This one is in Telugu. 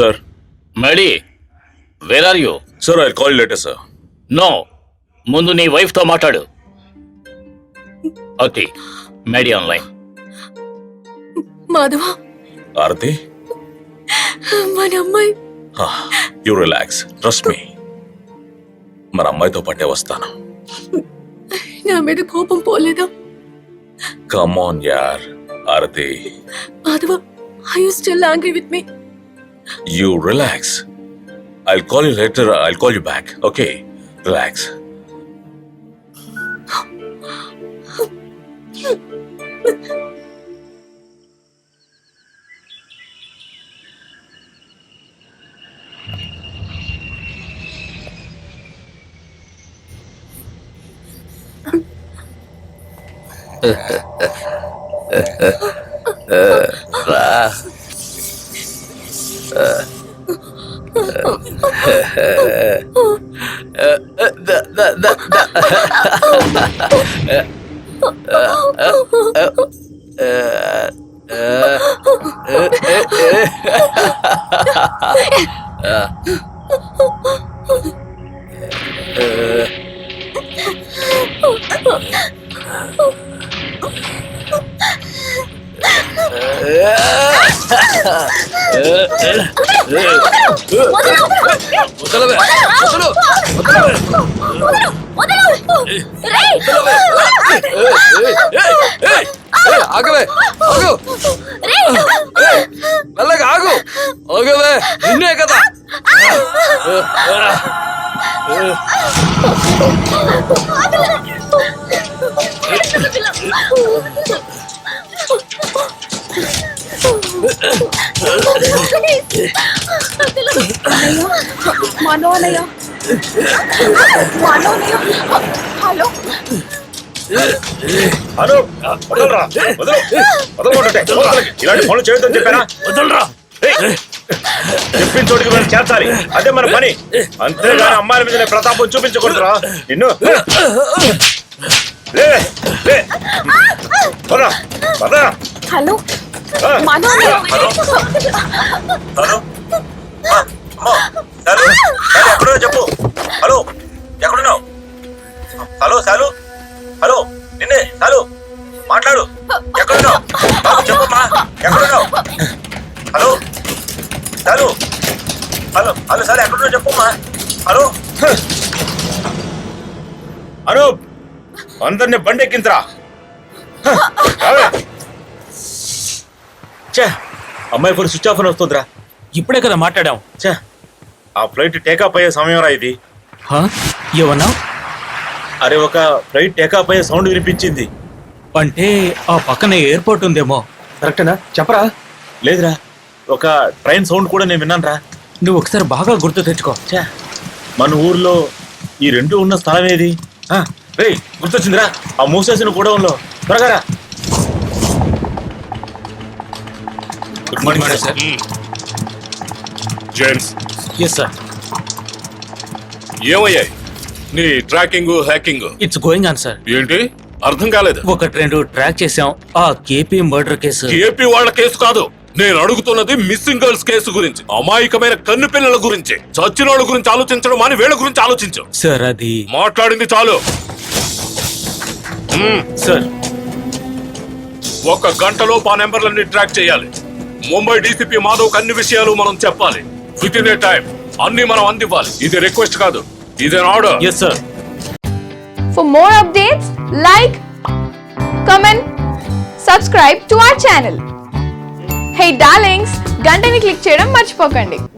Sir. Maddy, where are you? Sir, I call later sir. No, ముందు నీ వైఫ్ తో మాట్లాడు. Okay, Maddy online. Madhava, Aarti, మన అమ్మాయి. You relax, trust me. మన అమ్మాయితో పాటే వస్తాను. నా మీద కోపం పోలేదా? కమ్ ఆన్ యార్ ఆరతి. Madhava, are you still angry with me? You relax. I'll call you later. I'll call you back. Okay? Relax. ఆగవే, ఆగు, మెల్లగా ఆగు, ఆగవే, నిన్నే కదా. మనోనయ్య, హలో. హలో, వదలరా, వదలమంటుంటే ఇలాంటి పనులు చేయొద్దని చెప్పానా? వదలరా. చెప్పిన చోటికి మనం చేర్చాలి, అదే మన పని. అంతేగాని అమ్మాయిల మీద ప్రతాపం చూపించకూడదురా. నిన్ను హలో, మనోనయ్య. ఎక్కడో చెప్పు. హలో, ఎక్కడున్నావు? హలో సాలు, హలో, నిన్నే సాలు, మాట్లాడు. ఎక్కడున్నావు? చెప్పమ్మా, ఎక్కడున్నావు? హలో సాలు, హలో, హలో సార్, ఎక్కడున్నావు చెప్పమ్మా. హలో, హలో, అందరినీ బండి ఎక్కించరా. అమ్మాయి ఫోన్ స్విచ్ ఆఫ్ అని వస్తుందిరా. ఇప్పుడే కదా మాట్లాడాం. ఆ ఫ్లైట్ టేకాఫ్ అయ్యే సమయం రా ఇది. ఏమన్నా? అరే, ఒక ఫ్లైట్ టేకాఫ్ అయ్యే సౌండ్ వినిపించింది. అంటే ఆ పక్కన ఎయిర్పోర్ట్ ఉందేమో. కరెక్టేనా? చెప్పరా. లేదురా, ఒక ట్రైన్ సౌండ్ కూడా నేను విన్నాను రా. నువ్వు ఒకసారి బాగా గుర్తు తెచ్చుకో. మన ఊర్లో ఈ రెండు ఉన్న స్థలం ఏది? రే, గుర్తొచ్చిందిరా, ఆ మూసేసిన గోడౌన్లో. త్వరగా రా. Good morning sir. James, yes sir. ఏమయ్యాయి నీ tracking hacking? It's going on sir. ఏంటి అర్థం కాలేదు? ఒకటి రెండు ట్రాక్ చేసాం. ఆ కేపీ మర్డర్ కేసు. ఏపీ వాళ్ళ కేసు కాదు, నేను అడుగుతున్నది మిస్సింగ్ గర్ల్స్ కేసు గురించి. అమాయకమైన కన్ను పిల్లల గురించి. చచ్చిన వాళ్ళ గురించి ఆలోచించడం అని వీళ్ళ గురించి ఆలోచించు. సార్, అది మాట్లాడింది చాలు. సార్, 1 గంటలో ఆ నెంబర్లన్నీ ట్రాక్ చేయాలి. ముంబై డీసీపీ మాధవ్ అన్ని విషయాలు మనం చెప్పాలి. విత్ ఇన్ ఏ టైం అన్ని మనం అందివ్వాలి. ఇది రిక్వెస్ట్ కాదు, ఇది order. Yes sir. For more updates, like, comment, subscribe to our channel. Hey darlings, గంటని click చేయడం మర్చిపోకండి.